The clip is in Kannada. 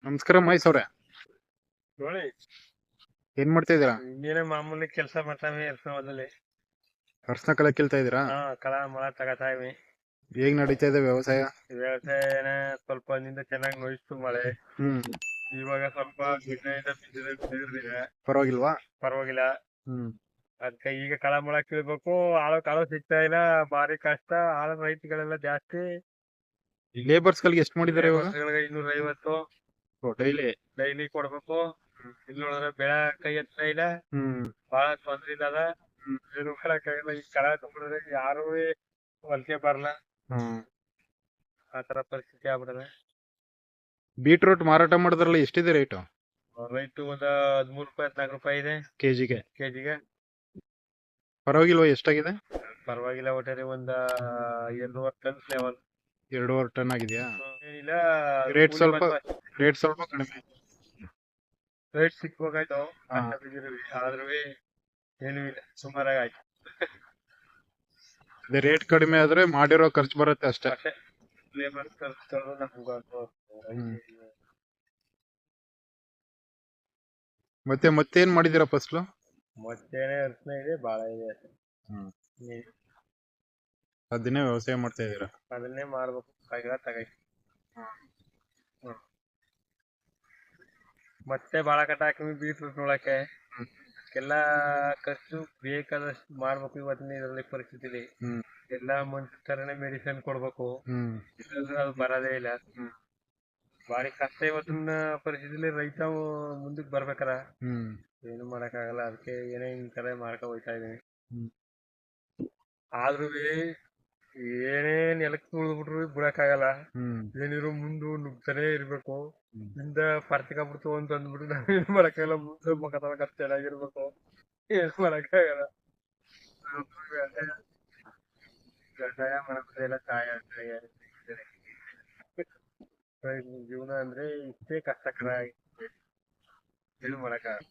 ನಮಸ್ಕಾರ ಮಹೇಶ್ ಅವ್ರೆ. ನೋಡಿ, ಏನ್ ಮಾಡ್ತಾ ಇದೀರಾ? ಇನ್ನೇನೆ ಮಾಮೂಲಿ ಕೆಲಸ ಮಾಡ್ತಾವೆ ಹೊಲದಲ್ಲಿ. ಅರ್ಶನ ಕಳೆ ಕೀಳ್ತಾ ಇದೀರಾ? ಕಳ ಮಳ ತಗತಾ ಇವಿ. ಹೇಗ್ ನಡೀತಾ ಇದೆ ವ್ಯವಸಾಯ? ವ್ಯವಸಾಯನ ಸ್ವಲ್ಪ ದಿನದಿಂದ ಚೆನ್ನಾಗಿ ನೋಯಿಸ್ತು ಮಳೆ. ಹ್ಮ್. ಇವಾಗ ಸ್ವಲ್ಪ ಗಿಡದಿಂದ ಬಿದ್ದಿದೆ. ಪರವಾಗಿಲ್ವಾ? ಪರವಾಗಿಲ್ಲ. ಹ್ಮ್. ಅದಕ್ಕೆ ಈಗ ಕಳ ಮಳ ಕೀಳ್ಬೇಕು. ಕಾಳು ಸಿಗ್ತಾ ಇಲ್ಲ, ಭಾರಿ ಕಷ್ಟ. ಆಳು ರೈತಗಳೆಲ್ಲ ಜಾಸ್ತಿ. ಲೇಬರ್ಸ್ ಗಳಿಗೆ ಎಷ್ಟು ಮಾಡಿದಾರೆ ಇವಾಗ? 250 ಡೈಲಿ ಡೈಲಿ ಕೊಡ್ಬೇಕು. ಇಲ್ಲಿ ನೋಡಿದ್ರೆ ಬೆಳೆ ಕೈ ಎತ್ತಾ ಇಲ್ಲ. ಹ್ಮ್. ಬಹಳ ತೊಂದ್ರೆ ಇಲ್ಲದ. ಏನು ಮಾಡಕ್ಕಾಗಲ್ಲ. ಈ ಕಳ ತಗೊಂಡ್ರೆ ಯಾರು ಹೊಲಿಕೆ ಬರಲ್ಲ. ಹ್ಮ್. ಆತರ ಪರಿಸ್ಥಿತಿ ಆಗ್ಬಿಡದೆ. ಬೀಟ್ರೂಟ್ ಮಾರಾಟ ಮಾಡಿದ್ರಲ್ಲ, ಎಷ್ಟಿದೆ ರೇಟು? ರೈಟ್ ಒಂದ 13 ರೂಪಾಯಿ 14 ರೂಪಾಯಿ ಇದೆ ಕೆಜಿಗೆ. ಕೆಜಿಗೆ. ಪರವಾಗಿಲ್ವಾ? ಎಷ್ಟಾಗಿದೆ? ಪರವಾಗಿಲ್ಲ. ಒಟ್ಟಾರೆ ಒಂದ 2.5 ಟನ್ ಲೆವೆಲ್. 2.5 ಟನ್ ಆಗಿದೆಯಾ? ಏನಿಲ್ಲ. ರೇಟ್ ಸ್ವಲ್ಪ ಕಡಿಮೆ. ರೇಟ್ ಸಿಕ್ಬೇಕಾಯ್ತು. ಆದ್ರೂ ಏನು ಇಲ್ಲ, ಸುಮಾರಾಗಿ ಆಯ್ತು. ಅದೇ ರೇಟ್ ಕಡಿಮೆ ಆದ್ರೆ ಮಾಡಿರೋ ಖರ್ಚು ಬರುತ್ತೆ ಅಷ್ಟೇ. ಲೇಬರ್ ಖರ್ಚು ಮತ್ತೇನ್ ಮಾಡಿದೀರಾ ಫಸಲು? ಮತ್ತೇನೆ ಅರ್ಚನೆ ಇದೆ, ಬಾಳ ಇದೆ. ಅದನ್ನೇ ವ್ಯವಸಾಯ ಮಾಡ್ತಾ ಇದೀರಾ? ಅದನ್ನೇ ಮಾಡ್ಬೇಕು. ತಗೈ ಮತ್ತೆ ಬಾಳ ಕಟ್ಟ ಹಾಕಿ ಬೀಟ್ರೂಟ್ ನೋಡಕ್ಕೆ ಎಲ್ಲ ಖರ್ಚು ಬೇಕಾದಷ್ಟು ಮಾಡ್ಬೇಕು. ಇವತ್ತಿನ ಇದರಲ್ಲಿ ಪರಿಸ್ಥಿತಿಲಿ ಎಲ್ಲ ಮನುಷ್ಯ ತರನೇ ಮೆಡಿಸಿನ್ ಕೊಡ್ಬೇಕು. ಇಲ್ಲಾಂದ್ರೆ ಅದು ಬರೋದೇ ಇಲ್ಲ. ಬಾರಿ ಕಷ್ಟ ಇವತ್ತಿನ ಪರಿಸ್ಥಿತಿಲಿ. ರೈತ ಮುಂದಕ್ಕೆ ಬರ್ಬೇಕಾರ ಏನು ಮಾಡಕ್ಕಾಗಲ್ಲ. ಅದಕ್ಕೆ ಏನೇ ಈ ತರ ಮಾಡ್ಕೊ ಹೋಯ್ತಾ ಇದೀನಿ. ಆದ್ರೂ ಏನೇ ನೆಲಕ್ಕೆ ತುಳಿದ್ಬಿಟ್ರು ಬಿಡಕ್ಕಾಗಲ್ಲ. ಏನಿರೋ ಮುಂದು ನುಗ್ತಾನೆ ಇರ್ಬೇಕು. ಇಂದ ಪರ್ತಿಕಬಿಡ್ತು ಅಂತ ಅಂದ್ಬಿಟ್ಟು ನಾವೇನ್ ಮಾಡಕ್ಕಾಗಲ್ಲ. ಮುಂದೆ ಮುಖ ತನಕ ಚೆನ್ನಾಗಿರ್ಬೇಕು. ಏನ್ ಮಾಡಕ್ಕಾಗಲ್ಲ. ವ್ಯವಸಾಯ ಮಾಡೋದೆಲ್ಲ ಜೀವನ ಅಂದ್ರೆ ಇಷ್ಟೇ ಕಷ್ಟಕರ. ಏನು ಮಾಡಕ್ಕಾಗಲ್ಲ.